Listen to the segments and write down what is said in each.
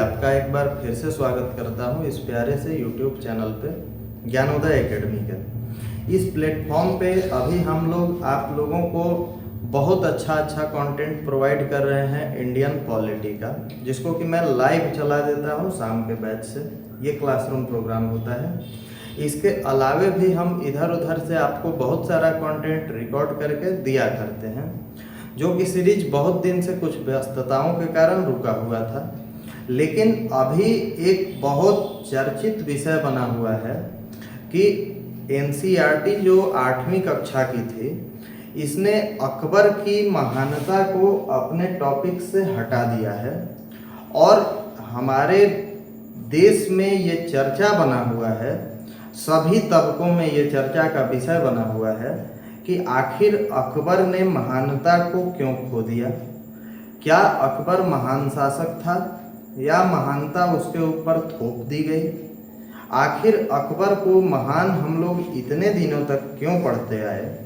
आपका एक बार फिर से स्वागत करता हूं इस प्यारे से YouTube चैनल पे ज्ञानोदय एकेडमी के। इस प्लेटफॉर्म पे अभी हम लोग आप लोगों को बहुत अच्छा कंटेंट प्रोवाइड कर रहे हैं इंडियन पॉलिटी का, जिसको कि मैं लाइव चला देता हूं शाम के बैच से। ये क्लासरूम प्रोग्राम होता है। इसके अलावे भी हम इधर उधर से आपको बहुत सारा कंटेंट रिकॉर्ड करके दिया करते हैं, जो कि सीरीज बहुत दिन से कुछ व्यस्तताओं के कारण रुका हुआ था। लेकिन अभी एक बहुत चर्चित विषय बना हुआ है कि एनसीईआरटी जो 8वीं कक्षा की थी, इसने अकबर की महानता को अपने टॉपिक से हटा दिया है और हमारे देश में ये चर्चा बना हुआ है, सभी तबकों में ये चर्चा का विषय बना हुआ है कि आखिर अकबर ने महानता को क्यों खो दिया। क्या अकबर महान शासक था या महानता उसके ऊपर थोप दी गई? आखिर अकबर को महान हम लोग इतने दिनों तक क्यों पढ़ते आए?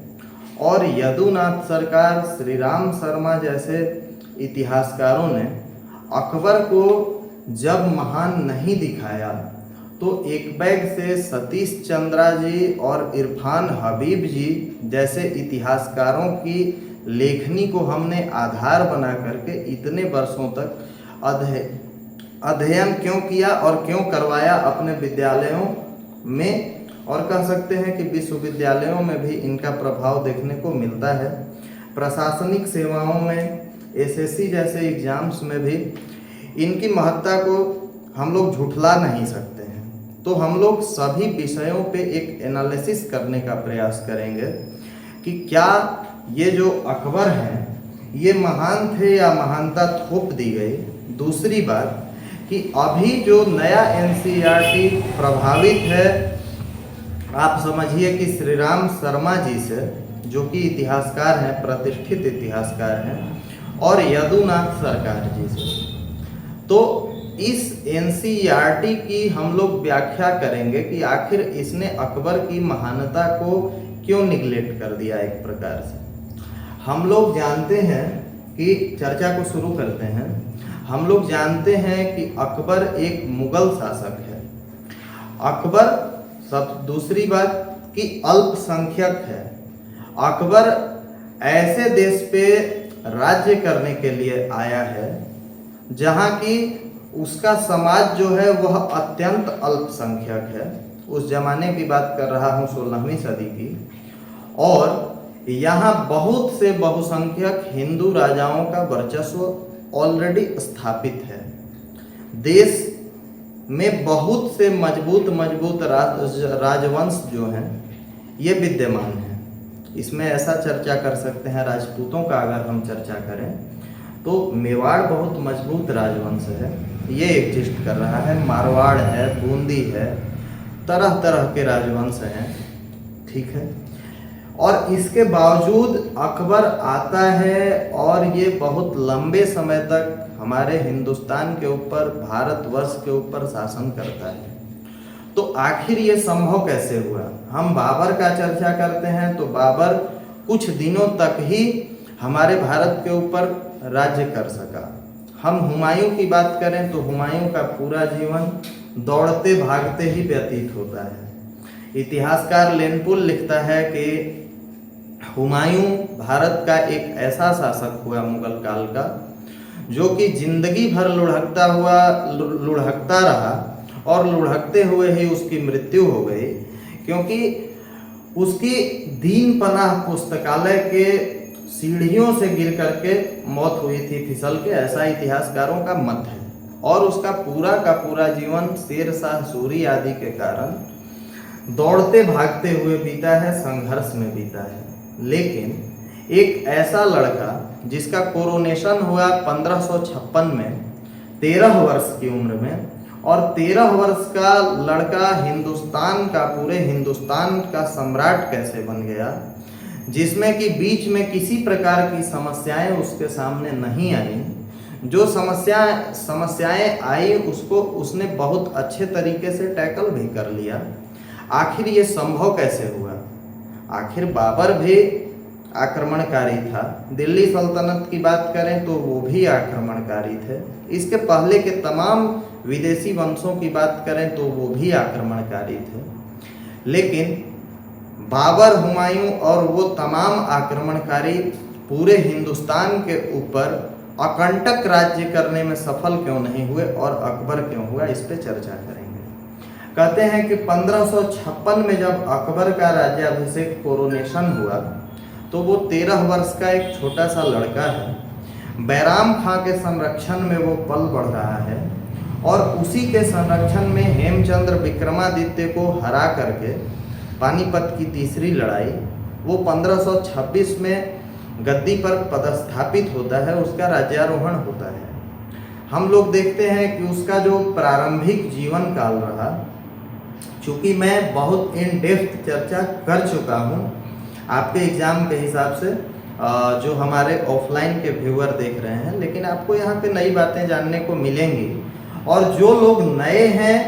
और यदुनाथ सरकार, श्री राम शर्मा जैसे इतिहासकारों ने अकबर को जब महान नहीं दिखाया तो एक बैग से सतीश चंद्रा जी और इरफान हबीब जी जैसे इतिहासकारों की लेखनी को हमने आधार बना करके इतने वर्षों तक अध्ययन क्यों किया और क्यों करवाया अपने विद्यालयों में, और कह सकते हैं कि विश्वविद्यालयों में भी इनका प्रभाव देखने को मिलता है। प्रशासनिक सेवाओं में, एसएससी जैसे एग्जाम्स में भी इनकी महत्ता को हम लोग झुठला नहीं सकते हैं। तो हम लोग सभी विषयों पे एक एनालिसिस करने का प्रयास करेंगे कि क्या ये जो अकबर हैं ये महान थे या महानता थोप दी गई। दूसरी बात कि अभी जो नया एनसीईआरटी प्रभावित है, आप समझिए कि श्री राम शर्मा जी से, जो कि इतिहासकार हैं, प्रतिष्ठित इतिहासकार हैं, और यदुनाथ सरकार जी से। तो इस एनसीईआरटी की हम लोग व्याख्या करेंगे कि आखिर इसने अकबर की महानता को क्यों निगलेक्ट कर दिया। एक प्रकार से हम लोग जानते हैं कि चर्चा को शुरू करते हैं। हम लोग जानते हैं कि अकबर एक मुगल शासक है। अकबर दूसरी बात कि अल्पसंख्यक है। अकबर ऐसे देश पे राज्य करने के लिए आया है जहाँ की उसका समाज जो है वह अत्यंत अल्पसंख्यक है। उस जमाने की बात कर रहा हूँ 16वीं सदी की, और यहाँ बहुत से बहुसंख्यक हिंदू राजाओं का वर्चस्व ऑलरेडी स्थापित है। देश में बहुत से मजबूत राजवंश जो हैं ये विद्यमान हैं। इसमें ऐसा चर्चा कर सकते हैं, राजपूतों का अगर हम चर्चा करें तो मेवाड़ बहुत मजबूत राजवंश है, ये एग्जिस्ट कर रहा है। मारवाड़ है, बूंदी है, तरह तरह के राजवंश हैं, ठीक है। और इसके बावजूद अकबर आता है और ये बहुत लंबे समय तक हमारे हिंदुस्तान के ऊपर, भारतवर्ष के ऊपर शासन करता है। तो आखिर ये संभव कैसे हुआ? हम बाबर का चर्चा करते हैं तो बाबर कुछ दिनों तक ही हमारे भारत के ऊपर राज्य कर सका। हम हुमायूं की बात करें तो हुमायूं का पूरा जीवन दौड़ते भागते ही व्यतीत होता है। इतिहासकार लेनपुल लिखता है कि हुमायूं भारत का एक ऐसा शासक हुआ मुगल काल का जो कि जिंदगी भर लुढ़कता रहा और लुढ़कते हुए ही उसकी मृत्यु हो गई, क्योंकि उसकी दीन पनाह पुस्तकालय के सीढ़ियों से गिर करके मौत हुई थी फिसल के, ऐसा इतिहासकारों का मत है। और उसका पूरा जीवन शेर शाह सूरी आदि के कारण दौड़ते भागते हुए बीता है, संघर्ष में बीता है। लेकिन एक ऐसा लड़का जिसका कोरोनेशन हुआ 1556 में, 13 वर्ष की उम्र में, और 13 वर्ष का लड़का हिंदुस्तान का, पूरे हिंदुस्तान का सम्राट कैसे बन गया, जिसमें कि बीच में किसी प्रकार की समस्याएं उसके सामने नहीं आई। जो समस्याएं आई उसको उसने बहुत अच्छे तरीके से टैकल भी कर लिया। आखिर ये संभव कैसे हुआ? आखिर बाबर भी आक्रमणकारी था। दिल्ली सल्तनत की बात करें तो वो भी आक्रमणकारी थे। इसके पहले के तमाम विदेशी वंशों की बात करें तो वो भी आक्रमणकारी थे, लेकिन बाबर, हुमायूं और वो तमाम आक्रमणकारी पूरे हिंदुस्तान के ऊपर अकंटक राज्य करने में सफल क्यों नहीं हुए और अकबर क्यों हुआ, इस पे चर्चा करेंगे। कहते हैं कि 1556 में जब अकबर का राज्याभिषेक कोरोनेशन हुआ तो वो 13 वर्ष का एक छोटा सा लड़का है। बैराम खां के संरक्षण में वो पल बढ़ रहा है और उसी के संरक्षण में हेमचंद्र विक्रमादित्य को हरा करके पानीपत की तीसरी लड़ाई, वो 1526 में गद्दी पर पदस्थापित होता है, उसका राज्यारोहण होता है। हम लोग देखते हैं कि उसका जो प्रारंभिक जीवन काल रहा, चूँकि मैं बहुत इन डेप्थ चर्चा कर चुका हूँ आपके एग्ज़ाम के हिसाब से, जो हमारे ऑफलाइन के व्यूअर देख रहे हैं, लेकिन आपको यहाँ पे नई बातें जानने को मिलेंगी। और जो लोग नए हैं,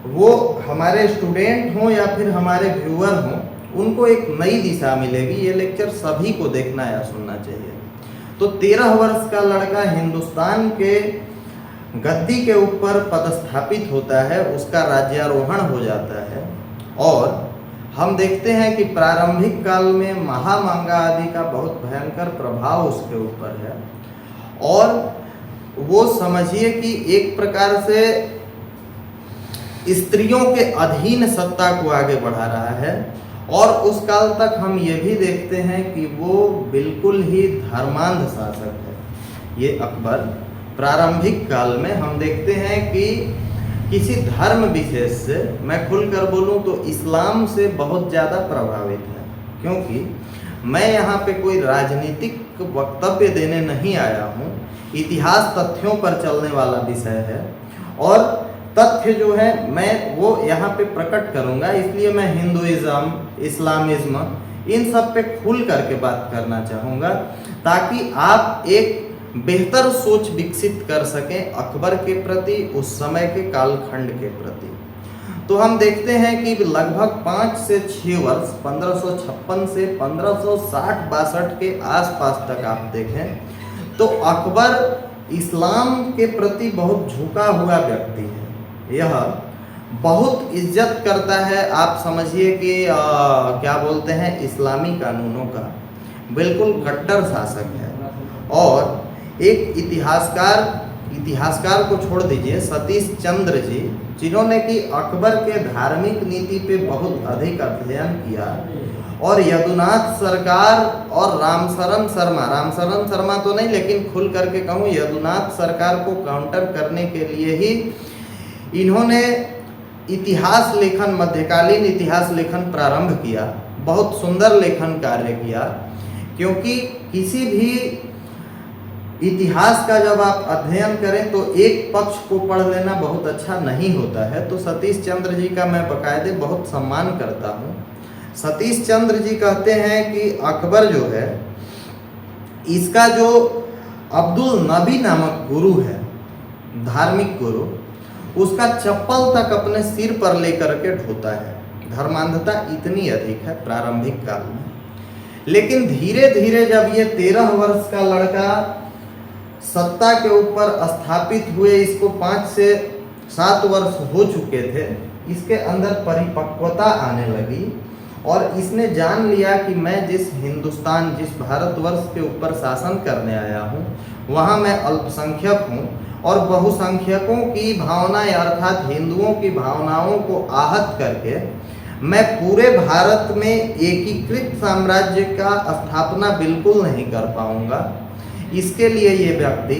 वो हमारे स्टूडेंट हों या फिर हमारे व्यूअर हों, उनको एक नई दिशा मिलेगी। ये लेक्चर सभी को देखना या सुनना चाहिए। तो 13 वर्ष का लड़का हिंदुस्तान के गद्दी के ऊपर पदस्थापित होता है, उसका राज्यारोहण हो जाता है और हम देखते हैं कि प्रारंभिक काल में महामांगा आदि का बहुत भयंकर प्रभाव उसके ऊपर है और वो समझिए कि एक प्रकार से स्त्रियों के अधीन सत्ता को आगे बढ़ा रहा है। और उस काल तक हम ये भी देखते हैं कि वो बिल्कुल ही धर्मांध शासक है। ये अकबर प्रारंभिक काल में हम देखते हैं कि किसी धर्म विशेष से, मैं खुलकर बोलूं तो इस्लाम से बहुत ज़्यादा प्रभावित है। क्योंकि मैं यहाँ पे कोई राजनीतिक वक्तव्य देने नहीं आया हूँ, इतिहास तथ्यों पर चलने वाला विषय है और तथ्य जो है मैं वो यहाँ पे प्रकट करूँगा। इसलिए मैं हिंदुइज्म, इस्लामिज्म, इन सब पे खुल करके बात करना चाहूँगा ताकि आप एक बेहतर सोच विकसित कर सकें अकबर के प्रति, उस समय के कालखंड के प्रति। तो हम देखते हैं कि लगभग 5 से 6 वर्ष 1556 से 1560-62 के आसपास तक आप देखें तो अकबर इस्लाम के प्रति बहुत झुका हुआ व्यक्ति है। यह बहुत इज्जत करता है, आप समझिए कि क्या बोलते हैं, इस्लामी कानूनों का बिल्कुल कट्टर शासक है। और एक इतिहासकार को छोड़ दीजिए, सतीश चंद्र जी, जिन्होंने कि अकबर के धार्मिक नीति पे बहुत अधिक अध्ययन किया और यदुनाथ सरकार और रामशरण शर्मा तो नहीं, लेकिन खुल करके कहूँ यदुनाथ सरकार को काउंटर करने के लिए ही इन्होंने इतिहास लेखन, मध्यकालीन इतिहास लेखन प्रारंभ किया। बहुत सुंदर लेखन कार्य किया, क्योंकि किसी भी इतिहास का जब आप अध्ययन करें तो एक पक्ष को पढ़ लेना बहुत अच्छा नहीं होता है। तो सतीश चंद्र जी का मैं बाकायदे बहुत सम्मान करता हूँ। सतीश चंद्र जी कहते हैं कि अकबर जो है, इसका जो अब्दुल नबी नामक गुरु है, धार्मिक गुरु, उसका चप्पल तक अपने सिर पर लेकर के ढोता है। धर्मांधता इतनी अधिक है प्रारंभिक काल में। लेकिन धीरे धीरे जब ये 13 वर्ष का लड़का सत्ता के ऊपर स्थापित हुए, इसको 5 से 7 वर्ष हो चुके थे, इसके अंदर परिपक्वता आने लगी और इसने जान लिया कि मैं जिस हिंदुस्तान, जिस भारतवर्ष के ऊपर शासन करने आया हूँ, वहाँ मैं अल्पसंख्यक हूँ और बहुसंख्यकों की भावना अर्थात हिंदुओं की भावनाओं को आहत करके मैं पूरे भारत में एकीकृत साम्राज्य का स्थापना बिल्कुल नहीं कर पाऊंगा। इसके लिए ये व्यक्ति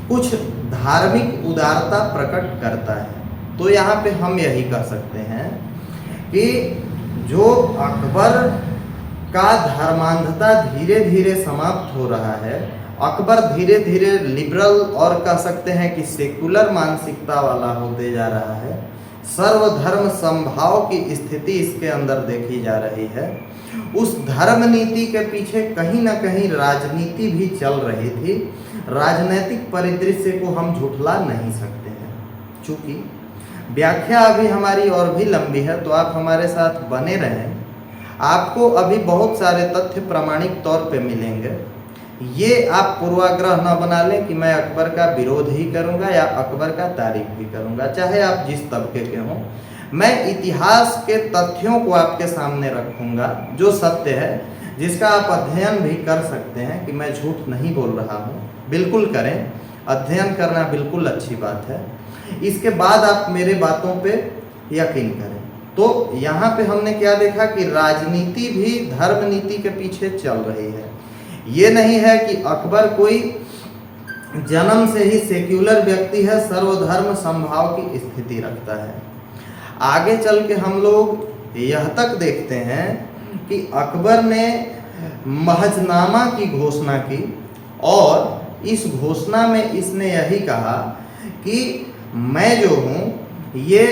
कुछ धार्मिक उदारता प्रकट करता है। तो यहाँ पे हम यही कह सकते हैं कि जो अकबर का धर्मांधता धीरे धीरे समाप्त हो रहा है, अकबर धीरे धीरे लिबरल और कह सकते हैं कि सेकुलर मानसिकता वाला होते जा रहा है। सर्वधर्म समभाव की स्थिति इसके अंदर देखी जा रही है। उस धर्म नीति के पीछे कहीं ना कहीं राजनीति भी चल रही थी। राजनीतिक परिदृश्य को हम झुठला नहीं सकते हैं। चूँकि व्याख्या अभी हमारी और भी लंबी है, तो आप हमारे साथ बने रहें। आपको अभी बहुत सारे तथ्य प्रामाणिक तौर पे मिलेंगे ये आप पूर्वाग्रह न बना लें कि मैं अकबर का विरोध ही करूंगा या अकबर का तारीफ भी करूंगा, चाहे आप जिस तबके के हों। मैं इतिहास के तथ्यों को आपके सामने रखूंगा जो सत्य है, जिसका आप अध्ययन भी कर सकते हैं कि मैं झूठ नहीं बोल रहा हूँ। बिल्कुल करें, अध्ययन करना बिल्कुल अच्छी बात है। इसके बाद आप मेरे बातों पे यकीन करें। तो यहाँ पे हमने क्या देखा कि राजनीति भी धर्म नीति के पीछे चल रही है। ये नहीं है कि अकबर कोई जन्म से ही सेक्युलर व्यक्ति है, सर्वधर्म समभाव की स्थिति रखता है। आगे चल के हम लोग यह तक देखते हैं कि अकबर ने महजनामा की घोषणा की और इस घोषणा में इसने यही कहा कि मैं जो हूँ ये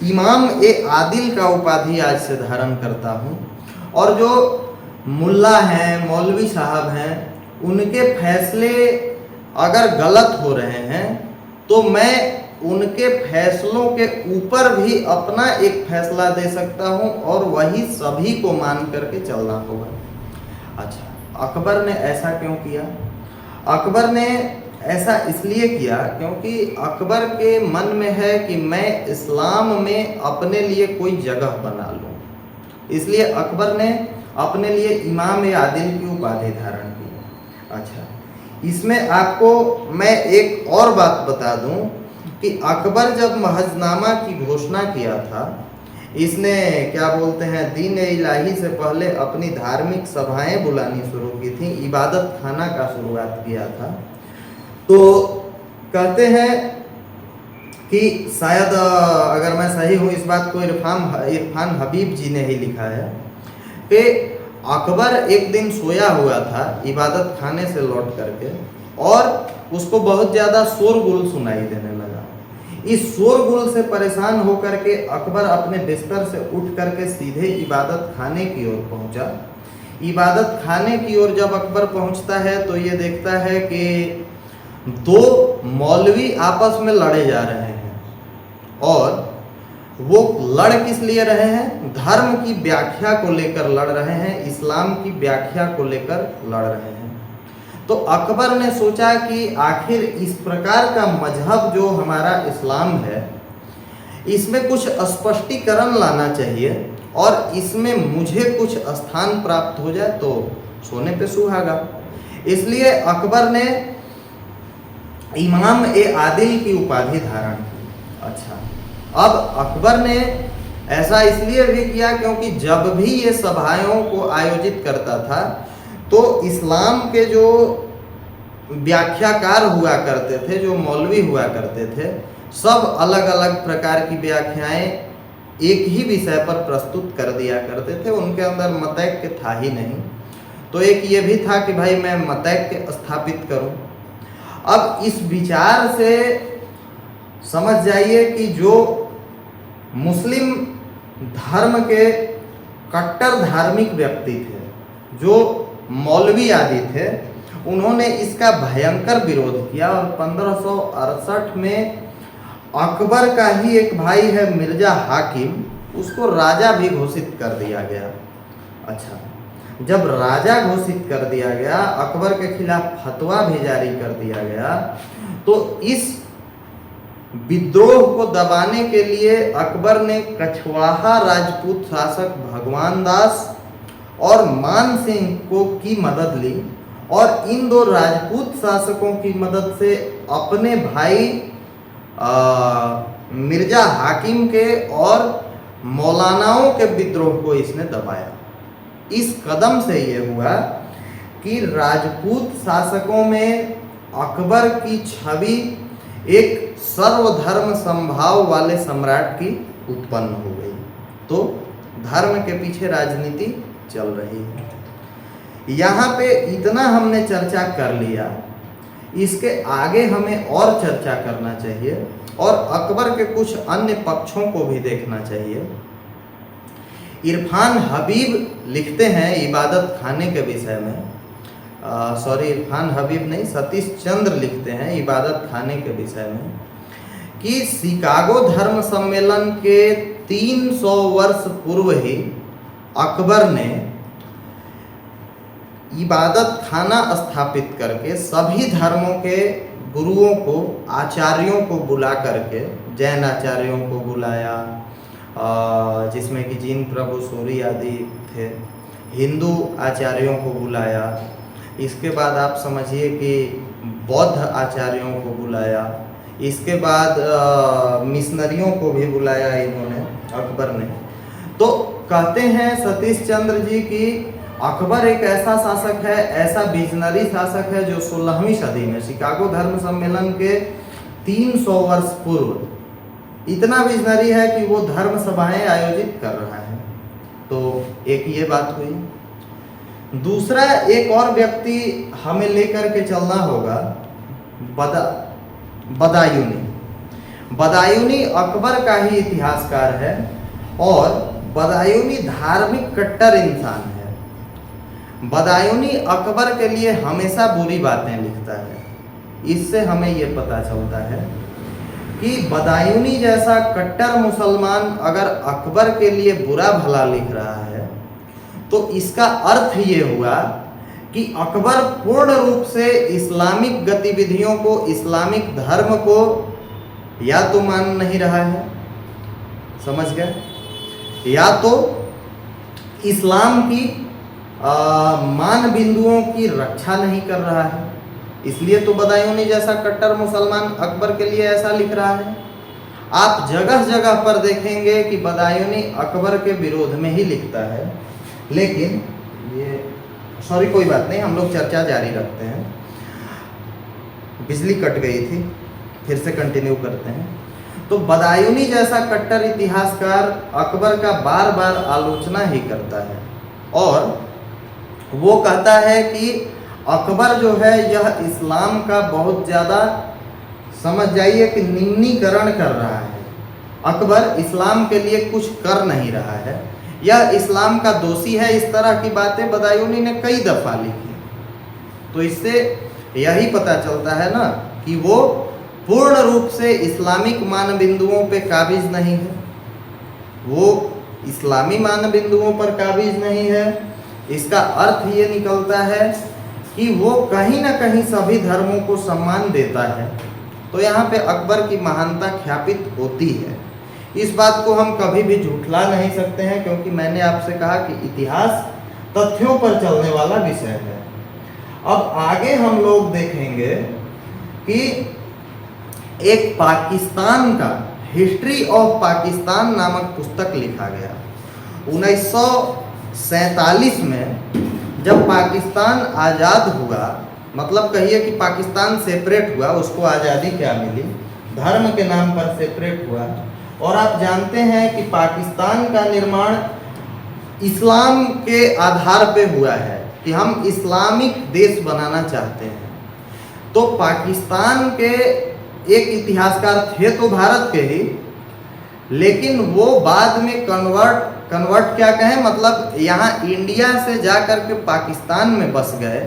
इमाम ए आदिल का उपाधि आज से धारण करता हूँ, और जो मुल्ला हैं, मौलवी साहब हैं, उनके फैसले अगर गलत हो रहे हैं तो मैं उनके फैसलों के ऊपर भी अपना एक फैसला दे सकता हूं और वही सभी को मान करके चलना होगा। अच्छा, अकबर ने ऐसा क्यों किया? अकबर ने ऐसा इसलिए किया क्योंकि अकबर के मन में है कि मैं इस्लाम में अपने लिए कोई जगह बना लूं। इसलिए अकबर ने अपने लिए इमाम ए आदिल की उपाधि धारण की। अच्छा, इसमें आपको मैं एक और बात बता दूं कि अकबर जब महजनामा की घोषणा किया था, इसने क्या बोलते हैं दीन इलाही से पहले अपनी धार्मिक सभाएं बुलानी शुरू की थी, इबादत खाना का शुरुआत किया था। तो कहते हैं कि शायद अगर मैं सही हूँ इस बात को इरफान हबीब जी ने ही लिखा है कि अकबर एक दिन सोया हुआ था इबादत खाने से लौट करके और उसको बहुत ज़्यादा शोरगुल सुनाई देने लगा। इस शोरगुल से परेशान होकर के अकबर अपने बिस्तर से उठ करके सीधे इबादत खाने की ओर पहुंचा। इबादत खाने की ओर जब अकबर पहुंचता है तो ये देखता है कि दो मौलवी आपस में लड़े जा रहे हैं, और वो लड़ किस लिए रहे हैं? धर्म की व्याख्या को लेकर लड़ रहे हैं, इस्लाम की व्याख्या को लेकर लड़ रहे हैं। तो अकबर ने सोचा कि आखिर इस प्रकार का मजहब जो हमारा इस्लाम है, इसमें कुछ स्पष्टीकरण लाना चाहिए और इसमें मुझे कुछ स्थान प्राप्त हो जाए तो सोने पे सुहागा। इसलिए अकबर ने इमाम ए आदिल की उपाधि धारण की। अच्छा, अब अकबर ने ऐसा इसलिए भी किया क्योंकि जब भी ये सभाओं को आयोजित करता था तो इस्लाम के जो व्याख्याकार हुआ करते थे, जो मौलवी हुआ करते थे, सब अलग अलग प्रकार की व्याख्याएं एक ही विषय पर प्रस्तुत कर दिया करते थे। उनके अंदर मतैक्य था ही नहीं। तो एक ये भी था कि भाई मैं मतैक्य स्थापित करूं। अब इस विचार से समझ जाइए कि जो मुस्लिम धर्म के कट्टर धार्मिक व्यक्ति थे, जो मौलवी आदि थे, उन्होंने इसका भयंकर विरोध किया और 1568 में अकबर का ही एक भाई है मिर्जा हाकिम, उसको राजा भी घोषित कर दिया गया। अच्छा, जब राजा घोषित कर दिया गया, अकबर के खिलाफ फतवा भी जारी कर दिया गया, तो इस विद्रोह को दबाने के लिए अकबर ने कछवाहा राजपूत शासक भगवान दास और मान सिंह को की मदद ली और इन दो राजपूत शासकों की मदद से अपने भाई मिर्जा हाकिम के और मौलानाओं के विद्रोह को इसने दबाया। इस कदम से ये हुआ कि राजपूत शासकों में अकबर की छवि एक सर्वधर्म समभाव वाले सम्राट की उत्पन्न हो गई। तो धर्म के पीछे राजनीति चल रही है। यहाँ पे इतना हमने चर्चा कर लिया, इसके आगे हमें और चर्चा करना चाहिए और अकबर के कुछ अन्य पक्षों को भी देखना चाहिए। इरफान हबीब लिखते हैं इबादत खाने के विषय में, इरफान हबीब नहीं, सतीश चंद्र लिखते हैं इबादत खाने के विषय में कि शिकागो धर्म सम्मेलन के 300 वर्ष पूर्व ही अकबर ने इबादत खाना स्थापित करके सभी धर्मों के गुरुओं को, आचार्यों को बुला करके, जैन आचार्यों को बुलाया, जिसमें कि जिन प्रभु सूरी आदि थे, हिंदू आचार्यों को बुलाया, इसके बाद आप समझिए कि बौद्ध आचार्यों को बुलाया, इसके बाद मिशनरियों को भी बुलाया इन्होंने, अकबर ने। तो कहते हैं सतीश चंद्र जी की अकबर एक ऐसा शासक है, ऐसा विजनरी शासक है जो 16वीं सदी में शिकागो धर्म सम्मेलन के 300 वर्ष पूर्व इतना विजनरी है कि वो धर्म सभाएं आयोजित कर रहा है। तो एक ये बात हुई। दूसरा, एक और व्यक्ति हमें लेकर के चलना होगा, बदायूनी। बदायूनी अकबर का ही इतिहासकार है और बदायूनी धार्मिक कट्टर इंसान है। बदायूनी अकबर के लिए हमेशा बुरी बातें लिखता है। इससे हमें ये पता चलता है कि बदायूनी जैसा कट्टर मुसलमान अगर अकबर के लिए बुरा भला लिख रहा है तो इसका अर्थ ये हुआ कि अकबर पूर्ण रूप से इस्लामिक गतिविधियों को, इस्लामिक धर्म को या तो मान नहीं रहा है, समझ गए, या तो इस्लाम की मान बिंदुओं की रक्षा नहीं कर रहा है। इसलिए तो बदायूनी जैसा कट्टर मुसलमान अकबर के लिए ऐसा लिख रहा है। आप जगह जगह पर देखेंगे कि बदायूनी अकबर के विरोध में ही लिखता है। लेकिन ये सॉरी, कोई बात नहीं, हम लोग चर्चा जारी रखते हैं। बिजली कट गई थी, फिर से कंटिन्यू करते हैं। तो बदायूनी जैसा कट्टर इतिहासकार अकबर का बार बार आलोचना ही करता है और वो कहता है कि अकबर जो है यह इस्लाम का बहुत ज़्यादा, समझ जाइए कि निम्नीकरण कर रहा है। अकबर इस्लाम के लिए कुछ कर नहीं रहा है, यह इस्लाम का दोषी है। इस तरह की बातें बदायूनी ने कई दफ़ा लिखी। तो इससे यही पता चलता है ना कि वो पूर्ण रूप से इस्लामिक मान बिंदुओं पे काबिज नहीं है, वो इस्लामी मान बिंदुओं पर काबिज नहीं है। इसका अर्थ ये निकलता है कि वो कहीं ना कहीं सभी धर्मों को सम्मान देता है। तो यहाँ पे अकबर की महानता ख्यापित होती है। इस बात को हम कभी भी झुठला नहीं सकते हैं, क्योंकि मैंने आपसे कहा कि इतिहास तथ्यों पर चलने वाला विषय है। अब आगे हम लोग देखेंगे कि एक पाकिस्तान का हिस्ट्री ऑफ पाकिस्तान नामक पुस्तक लिखा गया 1947 में। जब पाकिस्तान आज़ाद हुआ, मतलब कहिए कि पाकिस्तान सेपरेट हुआ, उसको आज़ादी क्या मिली, धर्म के नाम पर सेपरेट हुआ। और आप जानते हैं कि पाकिस्तान का निर्माण इस्लाम के आधार पे हुआ है कि हम इस्लामिक देश बनाना चाहते हैं। तो पाकिस्तान के एक इतिहासकार थे तो भारत के ही, लेकिन वो बाद में कन्वर्ट क्या कहें, मतलब यहाँ इंडिया से जा कर के पाकिस्तान में बस गए।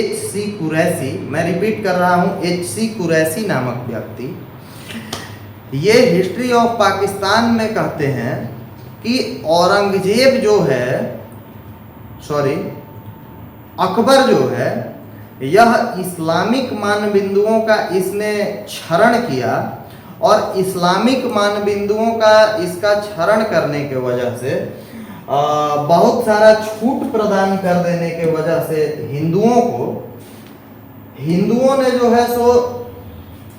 H.C. कुरैशी, मैं रिपीट कर रहा हूँ, H.C. कुरैशी नामक व्यक्ति ये हिस्ट्री ऑफ पाकिस्तान में कहते हैं कि औरंगजेब जो है, सॉरी अकबर जो है, यह इस्लामिक मान बिंदुओं का इसने क्षरण किया और इस्लामिक मान बिंदुओं का इसका क्षरण करने के वजह से बहुत सारा छूट प्रदान कर देने के वजह से हिंदुओं ने जो है सो,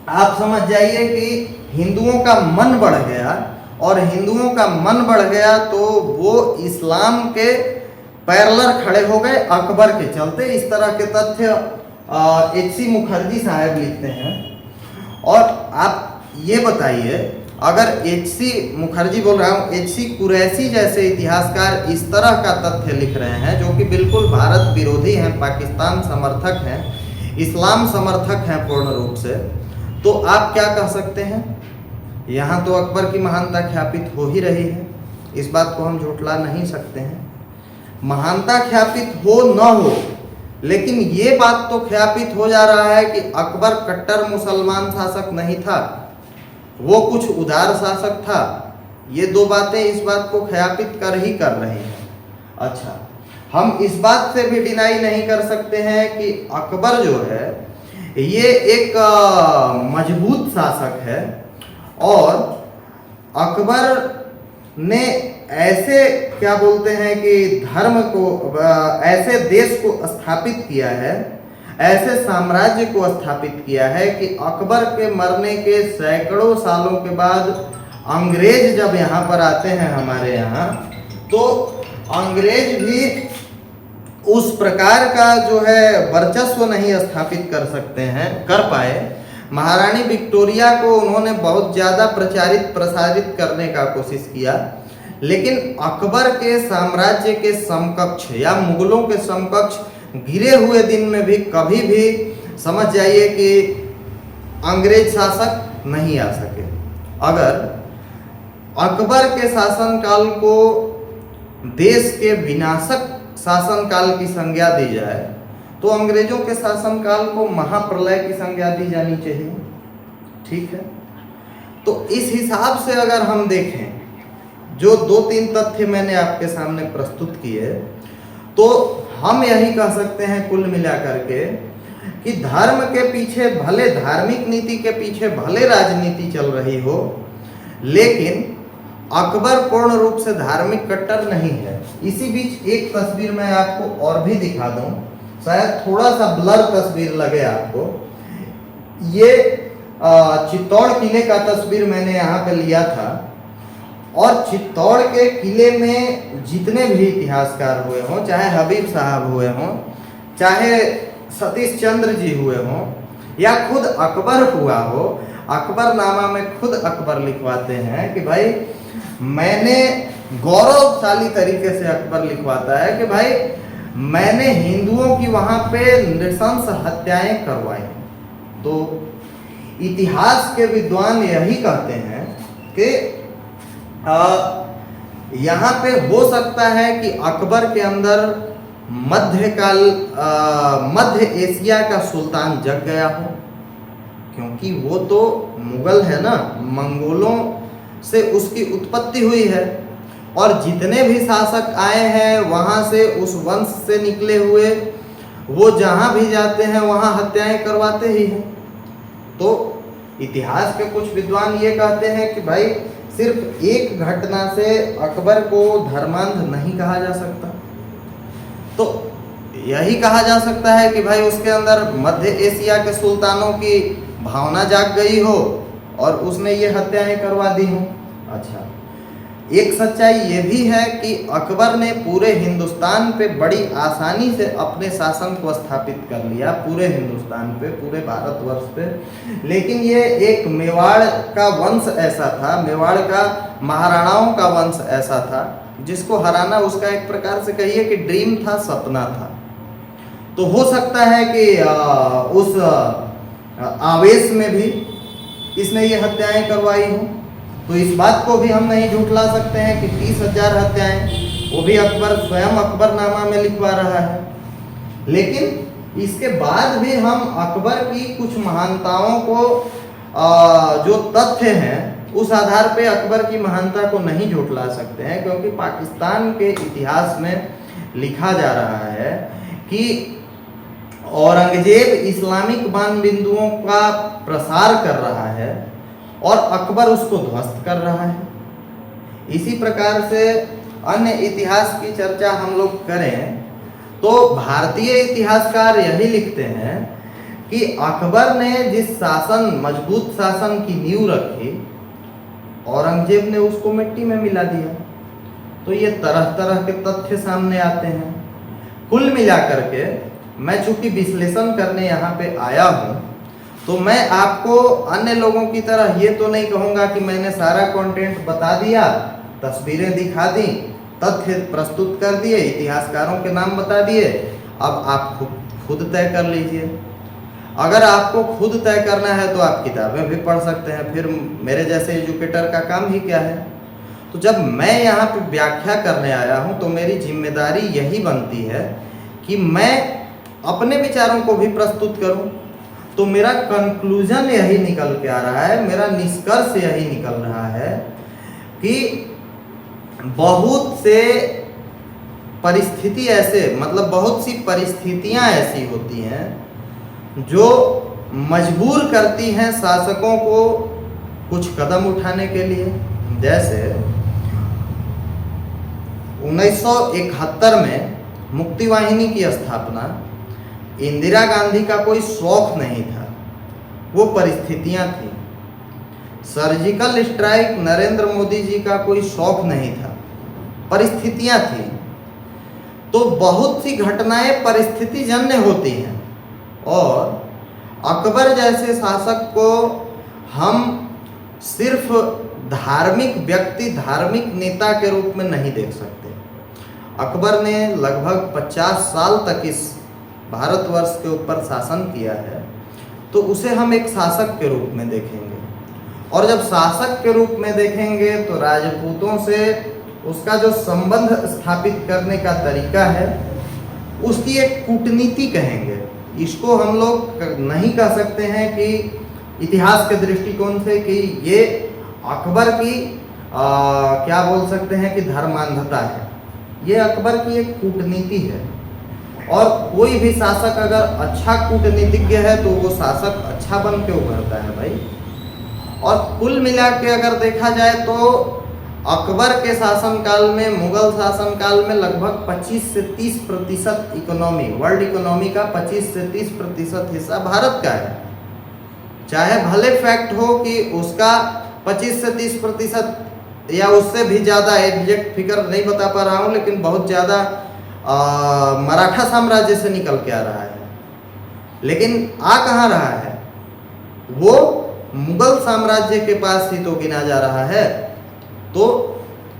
आप समझ जाइए कि हिंदुओं का मन बढ़ गया, और हिंदुओं का मन बढ़ गया तो वो इस्लाम के पैरेलल खड़े हो गए अकबर के चलते। इस तरह के तथ्य H.C. मुखर्जी साहब लिखते हैं। और आप ये बताइए, अगर H.C. मुखर्जी बोल रहा हूँ, H.C. कुरैशी जैसे इतिहासकार इस तरह का तथ्य लिख रहे हैं जो कि बिल्कुल भारत विरोधी हैं, पाकिस्तान समर्थक हैं, इस्लाम समर्थक हैं पूर्ण रूप से, तो आप क्या कह सकते हैं? यहाँ तो अकबर की महानता ख्यापित हो ही रही है, इस बात को हम झुठला नहीं सकते हैं। महानता ख्यापित हो न हो, लेकिन ये बात तो ख्यापित हो जा रहा है कि अकबर कट्टर मुसलमान शासक नहीं था, वो कुछ उदार शासक था। ये दो बातें इस बात को ख्यापित कर ही कर रही हैं। अच्छा, हम इस बात से भी डिनाई नहीं कर सकते हैं कि अकबर जो है ये एक मजबूत शासक है और अकबर ने ऐसे क्या बोलते हैं कि धर्म को ऐसे देश को स्थापित किया है, ऐसे साम्राज्य को स्थापित किया है कि अकबर के मरने के सैकड़ों सालों के बाद अंग्रेज जब यहाँ पर आते हैं हमारे यहाँ, तो अंग्रेज भी उस प्रकार का जो है वर्चस्व नहीं स्थापित कर पाए। महारानी विक्टोरिया को उन्होंने बहुत ज़्यादा प्रसारित करने का कोशिश किया, लेकिन अकबर के साम्राज्य के समकक्ष या मुगलों के समकक्ष गिरे हुए दिन में भी कभी भी समझ जाइए कि अंग्रेज शासक नहीं आ सके। अगर अकबर के शासनकाल को देश के विनाशक शासनकाल की संज्ञा दी जाए तो अंग्रेजों के शासनकाल को महाप्रलय की संज्ञा दी जानी चाहिए। ठीक है, तो इस हिसाब से अगर हम देखें, जो 2-3 तथ्य मैंने आपके सामने प्रस्तुत किए, तो हम यही कह सकते हैं कुल मिलाकर के कि धर्म के पीछे भले, धार्मिक नीति के पीछे भले राजनीति चल रही हो, लेकिन अकबर पूर्ण रूप से धार्मिक कट्टर नहीं है। इसी बीच एक तस्वीर मैं आपको और भी दिखा दूं, शायद थोड़ा सा ब्लर तस्वीर लगे आपको। ये चित्तौड़ किले का तस्वीर मैंने यहाँ पे लिया था, और चित्तौड़ के किले में जितने भी इतिहासकार हुए हों, चाहे हबीब साहब हुए हों, चाहे सतीश चंद्र जी हुए हों, या खुद अकबर हुआ हो, अकबरनामा में खुद अकबर लिखवाते हैं कि भाई मैंने, गौरवशाली तरीके से अकबर लिखवाता है कि भाई मैंने हिंदुओं की वहाँ पे नृशंस हत्याएं करवाई। तो इतिहास के विद्वान यही कहते हैं कि यहाँ पे हो सकता है कि अकबर के अंदर मध्य एशिया का सुल्तान जग गया हो, क्योंकि वो तो मुगल है ना, मंगोलों से उसकी उत्पत्ति हुई है, और जितने भी शासक आए हैं वहाँ से, उस वंश से निकले हुए, वो जहाँ भी जाते हैं वहाँ हत्याएं करवाते ही हैं। तो इतिहास के कुछ विद्वान ये कहते हैं कि भाई सिर्फ एक घटना से अकबर को धर्मांध नहीं कहा जा सकता, तो यही कहा जा सकता है कि भाई उसके अंदर मध्य एशिया के सुल्तानों की भावना जाग गई हो और उसने ये हत्याएं करवा दी हों। अच्छा, एक सच्चाई ये भी है कि अकबर ने पूरे हिंदुस्तान पे बड़ी आसानी से अपने शासन को स्थापित कर लिया, पूरे हिंदुस्तान पे, पूरे भारतवर्ष पे। लेकिन ये एक मेवाड़ का वंश ऐसा था, मेवाड़ का महाराणाओं का वंश ऐसा था, जिसको हराना उसका एक प्रकार से कहिए कि ड्रीम था, सपना था। तो हो सकता है कि उस आवेश में भी इसने ये हत्याएं करवाई हों। तो इस बात को भी हम नहीं झुठला सकते हैं कि 30,000 हत्याएं वो भी अकबर स्वयं अकबरनामा में लिखवा रहा है। लेकिन इसके बाद भी हम अकबर की कुछ महानताओं को जो तथ्य हैं उस आधार पे अकबर की महानता को नहीं झुठला सकते हैं, क्योंकि पाकिस्तान के इतिहास में लिखा जा रहा है कि औरंगजेब इस्लामिक बाण बिंदुओं का प्रसार कर रहा है और अकबर उसको ध्वस्त कर रहा है। इसी प्रकार से अन्य इतिहास की चर्चा हम लोग करें तो भारतीय इतिहासकार यही लिखते हैं कि अकबर ने जिस मजबूत शासन की नींव रखी, औरंगजेब ने उसको मिट्टी में मिला दिया। तो ये तरह तरह के तथ्य सामने आते हैं। कुल मिलाकर के मैं चूंकि विश्लेषण करने यहाँ पे आया हूँ, तो मैं आपको अन्य लोगों की तरह ये तो नहीं कहूँगा कि मैंने सारा कंटेंट बता दिया, तस्वीरें दिखा दी, तथ्य प्रस्तुत कर दिए, इतिहासकारों के नाम बता दिए, अब आप खुद तय कर लीजिए। अगर आपको खुद तय करना है तो आप किताबें भी पढ़ सकते हैं, फिर मेरे जैसे एजुकेटर का काम ही क्या है। तो जब मैं यहाँ पे व्याख्या करने आया हूँ तो मेरी जिम्मेदारी यही बनती है कि मैं अपने विचारों को भी प्रस्तुत करूँ। तो मेरा कंक्लूजन यही निकल के आ रहा है, मेरा निष्कर्ष यही निकल रहा है कि बहुत से परिस्थिति ऐसे मतलब बहुत सी परिस्थितियां ऐसी होती हैं जो मजबूर करती हैं शासकों को कुछ कदम उठाने के लिए। जैसे 1971 में मुक्ति वाहिनी की स्थापना इंदिरा गांधी का कोई शौक नहीं था, वो परिस्थितियां थी। सर्जिकल स्ट्राइक नरेंद्र मोदी जी का कोई शौक नहीं था, परिस्थितियां थी। तो बहुत सी घटनाएं परिस्थिति जन्य होती हैं और अकबर जैसे शासक को हम सिर्फ धार्मिक व्यक्ति, धार्मिक नेता के रूप में नहीं देख सकते। अकबर ने लगभग 50 साल तक इस भारतवर्ष के ऊपर शासन किया है, तो उसे हम एक शासक के रूप में देखेंगे। और जब शासक के रूप में देखेंगे तो राजपूतों से उसका जो संबंध स्थापित करने का तरीका है उसकी एक कूटनीति कहेंगे। इसको हम लोग नहीं कह सकते हैं कि इतिहास के दृष्टिकोण से कि ये अकबर की क्या बोल सकते हैं कि धर्मांधता है। ये अकबर की एक कूटनीति है और कोई भी शासक अगर अच्छा कूटनीतिज्ञ है तो वो शासक अच्छा बन के उभरता है भाई। और कुल मिला के अगर देखा जाए तो अकबर के शासनकाल में, मुगल शासनकाल में लगभग 25 से 30% इकोनॉमी, वर्ल्ड इकोनॉमी का 25 से 30% हिस्सा भारत का है। चाहे भले फैक्ट हो कि उसका 25 से 30% या उससे भी ज़्यादा, एग्जैक्ट फिगर नहीं बता पा रहा हूँ, लेकिन बहुत ज़्यादा मराठा साम्राज्य से निकल के आ रहा है। लेकिन आ कहाँ रहा है? वो मुगल साम्राज्य के पास ही तो गिना जा रहा है। तो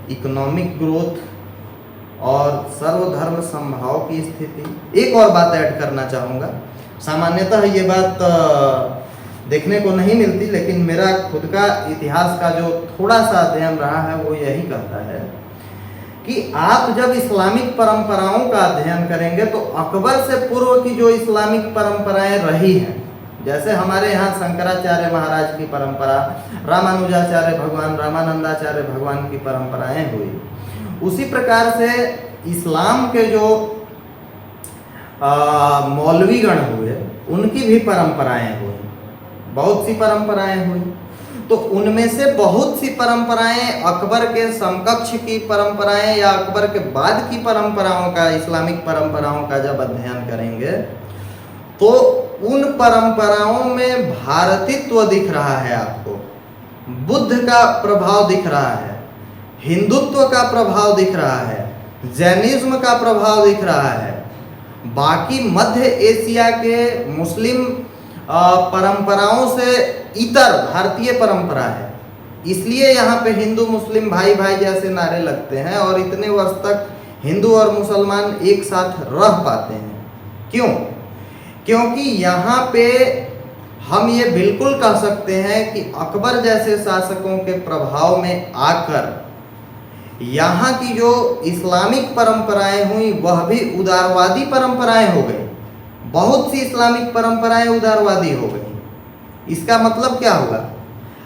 इकोनॉमिक ग्रोथ और सर्वधर्म समभाव की स्थिति। एक और बात ऐड करना चाहूँगा, सामान्यतः ये बात देखने को नहीं मिलती, लेकिन मेरा खुद का इतिहास का जो थोड़ा सा अध्ययन रहा है वो यही कहता है कि आप जब इस्लामिक परंपराओं का अध्ययन करेंगे तो अकबर से पूर्व की जो इस्लामिक परंपराएं रही हैं, जैसे हमारे यहाँ शंकराचार्य महाराज की परंपरा, रामानुजाचार्य भगवान, रामानंदाचार्य भगवान की परंपराएं हुई, उसी प्रकार से इस्लाम के जो मौलवीगण हुए उनकी भी परंपराएं हुई, बहुत सी परंपराएं हुई। तो उनमें से बहुत सी परंपराएं अकबर के समकक्ष की परंपराएं या अकबर के बाद की परंपराओं का, इस्लामिक परंपराओं का जब अध्ययन करेंगे तो उन परंपराओं में भारतीत्व दिख रहा है आपको, बुद्ध का प्रभाव दिख रहा है, हिंदुत्व का प्रभाव दिख रहा है, जैनिज्म का प्रभाव दिख रहा है। बाकी मध्य एशिया के मुस्लिम परंपराओं से इतर भारतीय परंपरा है, इसलिए यहाँ पे हिंदू मुस्लिम भाई भाई जैसे नारे लगते हैं और इतने वर्ष तक हिंदू और मुसलमान एक साथ रह पाते हैं। क्यों? क्योंकि यहाँ पे हम ये बिल्कुल कह सकते हैं कि अकबर जैसे शासकों के प्रभाव में आकर यहाँ की जो इस्लामिक परंपराएं हुई वह भी उदारवादी परंपराएं हो गई। बहुत सी इस्लामिक परंपराएं उदारवादी हो गई। इसका मतलब क्या होगा?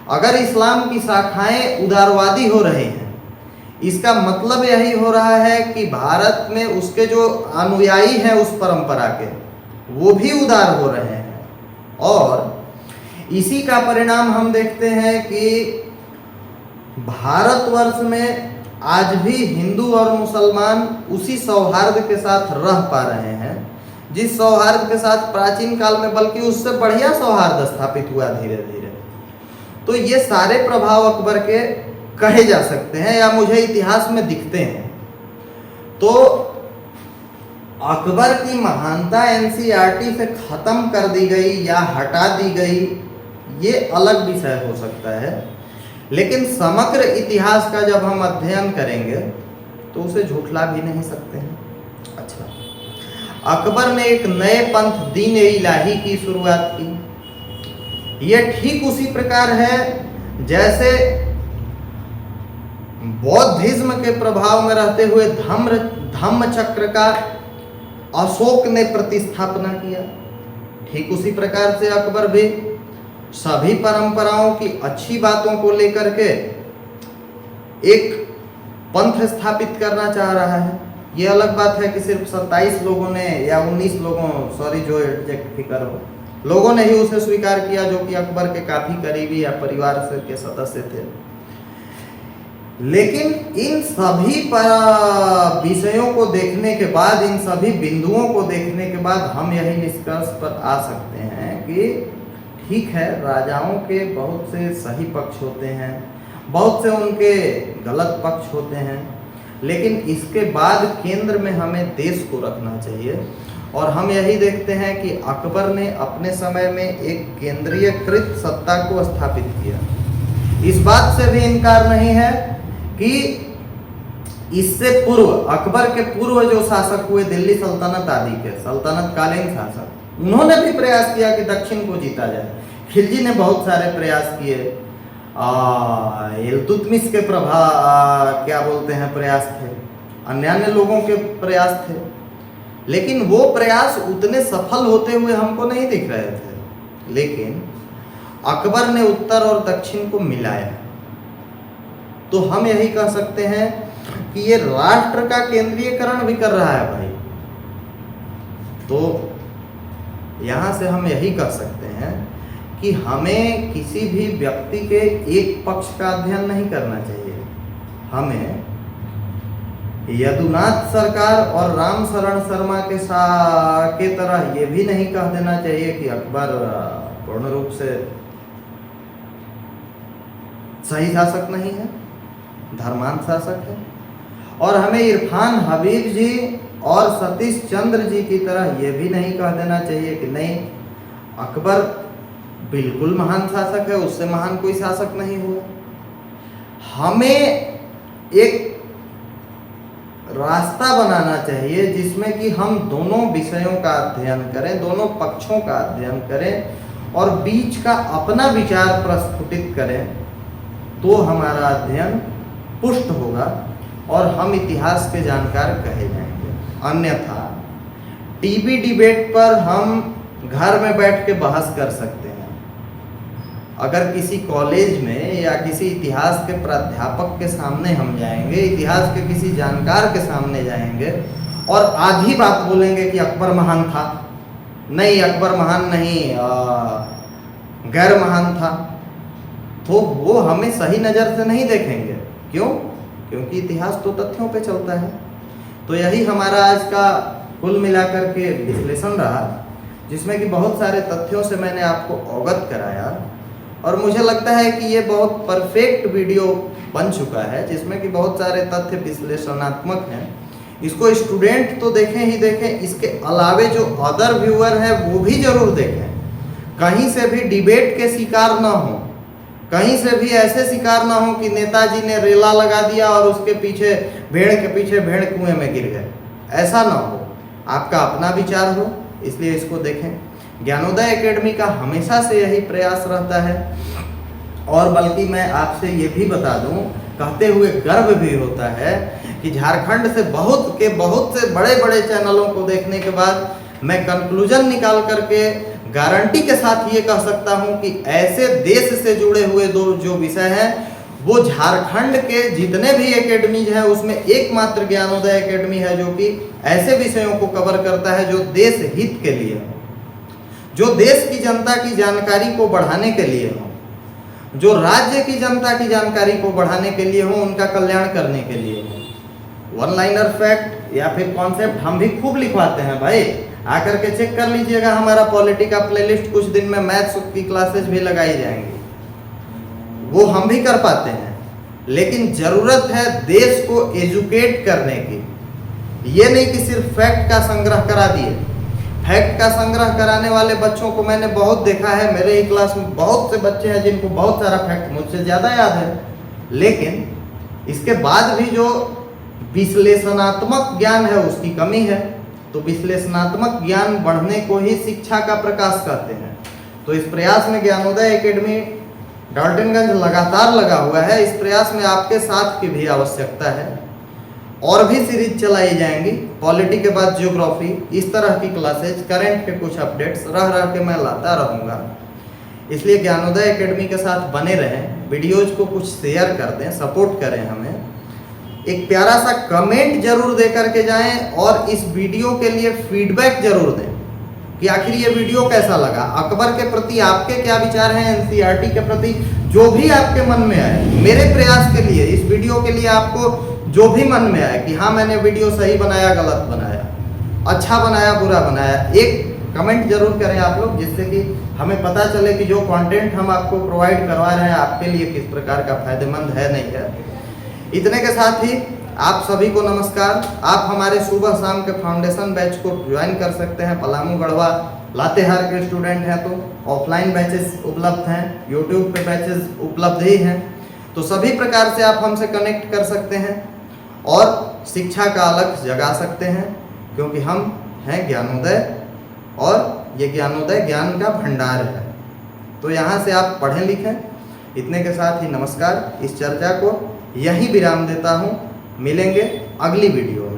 अगर इस्लाम की शाखाएं उदारवादी हो रही हैं, इसका मतलब यही हो रहा है कि भारत में उसके जो अनुयायी हैं उस परंपरा के, वो भी उदार हो रहे हैं। और इसी का परिणाम हम देखते हैं कि भारतवर्ष में आज भी हिंदू और मुसलमान उसी सौहार्द के साथ रह पा रहे हैं जिस सौहार्द के साथ प्राचीन काल में, बल्कि उससे बढ़िया सौहार्द स्थापित हुआ धीरे धीरे। तो ये सारे प्रभाव अकबर के कहे जा सकते हैं या मुझे इतिहास में दिखते हैं। तो अकबर की महानता एनसीईआरटी से खत्म कर दी गई या हटा दी गई, ये अलग विषय हो सकता है, लेकिन समग्र इतिहास का जब हम अध्ययन करेंगे तो उसे झूठला भी नहीं सकते हैं। अच्छा, अकबर ने एक नए पंथ दीन इलाही की शुरुआत की। यह ठीक उसी प्रकार है जैसे बौद्धिज्म के प्रभाव में रहते हुए धम्म चक्र का अशोक ने प्रतिस्थापना किया। ठीक उसी प्रकार से अकबर भी सभी परंपराओं की अच्छी बातों को लेकर के एक पंथ स्थापित करना चाह रहा है। ये अलग बात है कि सिर्फ 27 लोगों ने या 19 लोगों, सॉरी जो एडजेक्ट फिकर हो, लोगों ने ही उसे स्वीकार किया जो कि अकबर के काफी करीबी या परिवार से के सदस्य थे। लेकिन इन सभी विषयों को देखने के बाद, इन सभी बिंदुओं को देखने के बाद हम यही निष्कर्ष पर आ सकते हैं कि ठीक है, राजाओं के बहुत से सही पक्ष होते हैं, बहुत से उनके गलत पक्ष होते हैं, लेकिन इसके बाद केंद्र में हमें देश को रखना चाहिए। और हम यही देखते हैं कि अकबर ने अपने समय में एक केंद्रीयकृत सत्ता को स्थापित किया। इस बात से भी इनकार नहीं है कि इससे पूर्व, अकबर के पूर्व जो शासक हुए दिल्ली सल्तनत आदि के, सल्तनत कालीन शासक, उन्होंने भी प्रयास किया कि दक्षिण को जीता जाए। खिलजी ने बहुत सारे प्रयास किए, इल्तुतमिश के क्या बोलते हैं प्रयास थे, अन्य लोगों के प्रयास थे, लेकिन वो प्रयास उतने सफल होते हुए हमको नहीं दिख रहे थे। लेकिन अकबर ने उत्तर और दक्षिण को मिलाया, तो हम यही कह सकते हैं कि ये राष्ट्र का केंद्रीयकरण भी कर रहा है भाई। तो यहाँ से हम यही कह सकते हैं कि हमें किसी भी व्यक्ति के एक पक्ष का अध्ययन नहीं करना चाहिए। हमें यदुनाथ सरकार और राम शरण शर्मा के तरह ये भी नहीं कह देना चाहिए कि अकबर पूर्ण रूप से सही शासक नहीं है, धर्मांध शासक है। और हमें इरफान हबीब जी और सतीश चंद्र जी की तरह ये भी नहीं कह देना चाहिए कि नहीं, अकबर बिल्कुल महान शासक है, उससे महान कोई शासक नहीं हुआ। हमें एक रास्ता बनाना चाहिए जिसमें कि हम दोनों विषयों का अध्ययन करें, दोनों पक्षों का अध्ययन करें और बीच का अपना विचार प्रस्फुटित करें, तो हमारा अध्ययन पुष्ट होगा और हम इतिहास के जानकार कहे जाएंगे। अन्यथा टीवी डिबेट पर हम घर में बैठ के बहस कर सकते हैं। अगर किसी कॉलेज में या किसी इतिहास के प्राध्यापक के सामने हम जाएंगे, इतिहास के किसी जानकार के सामने जाएंगे और आधी बात बोलेंगे कि अकबर महान था, नहीं अकबर महान नहीं, गैर महान था, तो वो हमें सही नज़र से नहीं देखेंगे। क्यों? क्योंकि इतिहास तो तथ्यों पे चलता है। तो यही हमारा आज का कुल मिलाकर के विश्लेषण रहा, जिसमें कि बहुत सारे तथ्यों से मैंने आपको अवगत कराया और मुझे लगता है कि ये बहुत परफेक्ट वीडियो बन चुका है, जिसमें कि बहुत सारे तथ्य विश्लेषणात्मक हैं। इसको स्टूडेंट तो देखें ही देखें, इसके अलावे जो अदर व्यूअर हैं वो भी जरूर देखें। कहीं से भी डिबेट के शिकार ना हो, कहीं से भी ऐसे शिकार ना हो कि नेताजी ने रेला लगा दिया और उसके पीछे भेड़ के पीछे भेड़ कुएं में गिर गए, ऐसा ना हो। आपका अपना विचार हो, इसलिए इसको देखें। ज्ञानोदय एकेडमी का हमेशा से यही प्रयास रहता है और बल्कि मैं आपसे ये भी बता दूं, कहते हुए गर्व भी होता है कि झारखंड से बहुत से बड़े बड़े चैनलों को देखने के बाद मैं कंक्लूजन निकाल करके गारंटी के साथ ये कह सकता हूं कि ऐसे देश से जुड़े हुए जो विषय हैं वो झारखंड के जितने भी एकेडमीज हैं उसमें एकमात्र ज्ञानोदय एकेडमी है जो कि ऐसे विषयों को कवर करता है जो देश हित के लिए हो, जो देश की जनता की जानकारी को बढ़ाने के लिए हो, जो राज्य की जनता की जानकारी को बढ़ाने के लिए हो, उनका कल्याण करने के लिए हो। वन लाइनर फैक्ट या फिर कॉन्सेप्ट हम भी खूब लिखवाते हैं भाई, आकर के चेक कर लीजिएगा हमारा पॉलिटी का प्लेलिस्ट। कुछ दिन में मैथ्स की क्लासेस भी लगाई जाएंगी, वो हम भी कर पाते हैं। लेकिन जरूरत है देश को एजुकेट करने की, ये नहीं कि सिर्फ फैक्ट का संग्रह करा दिए। फैक्ट का संग्रह कराने वाले बच्चों को मैंने बहुत देखा है, मेरे ही क्लास में बहुत से बच्चे हैं जिनको बहुत सारा फैक्ट मुझसे ज़्यादा याद है, लेकिन इसके बाद भी जो विश्लेषणात्मक ज्ञान है उसकी कमी है। तो विश्लेषणात्मक ज्ञान बढ़ने को ही शिक्षा का प्रकाश कहते हैं। तो इस प्रयास में ज्ञानोदय एकेडमी डाल्टनगंज लगातार लगा हुआ है। इस प्रयास में आपके साथ की भी आवश्यकता है। और भी सीरीज चलाई जाएंगी, पॉलिटी के बाद ज्योग्राफी, इस तरह की क्लासेज, करंट के कुछ अपडेट्स रह के मैं लाता रहूँगा। इसलिए ज्ञानोदय एकेडमी के साथ बने रहें, वीडियोज को कुछ शेयर कर दें, सपोर्ट करें हमें। एक प्यारा सा कमेंट जरूर दे करके जाएं और इस वीडियो के लिए फीडबैक जरूर दें कि आखिर ये वीडियो कैसा लगा, अकबर के प्रति आपके क्या विचार हैं, एनसीईआरटी के प्रति जो भी आपके मन में आए। मेरे प्रयास के लिए, इस वीडियो के लिए आपको जो भी मन में आए कि हाँ मैंने वीडियो सही बनाया, गलत बनाया, अच्छा बनाया, बुरा बनाया, एक कमेंट जरूर करें आप लोग, जिससे कि हमें पता चले कि जो कंटेंट हम आपको प्रोवाइड करवा रहे हैं आपके लिए किस प्रकार का फायदेमंद है, नहीं है। इतने के साथ ही आप सभी को नमस्कार। आप हमारे सुबह शाम के फाउंडेशन बैच को ज्वाइन कर सकते हैं। पलामू, गढ़वा, लातेहार के स्टूडेंट हैं तो ऑफलाइन बैचेस उपलब्ध हैं, यूट्यूब पे बैचेस उपलब्ध ही हैं। तो सभी प्रकार से आप हमसे कनेक्ट कर सकते हैं और शिक्षा का अलग जगा सकते हैं, क्योंकि हम हैं ज्ञानोदय और ये ज्ञानोदय ज्ञान का भंडार है। तो यहाँ से आप पढ़ें लिखें। इतने के साथ ही नमस्कार। इस चर्चा को यहीं विराम देता हूँ। मिलेंगे अगली वीडियो में।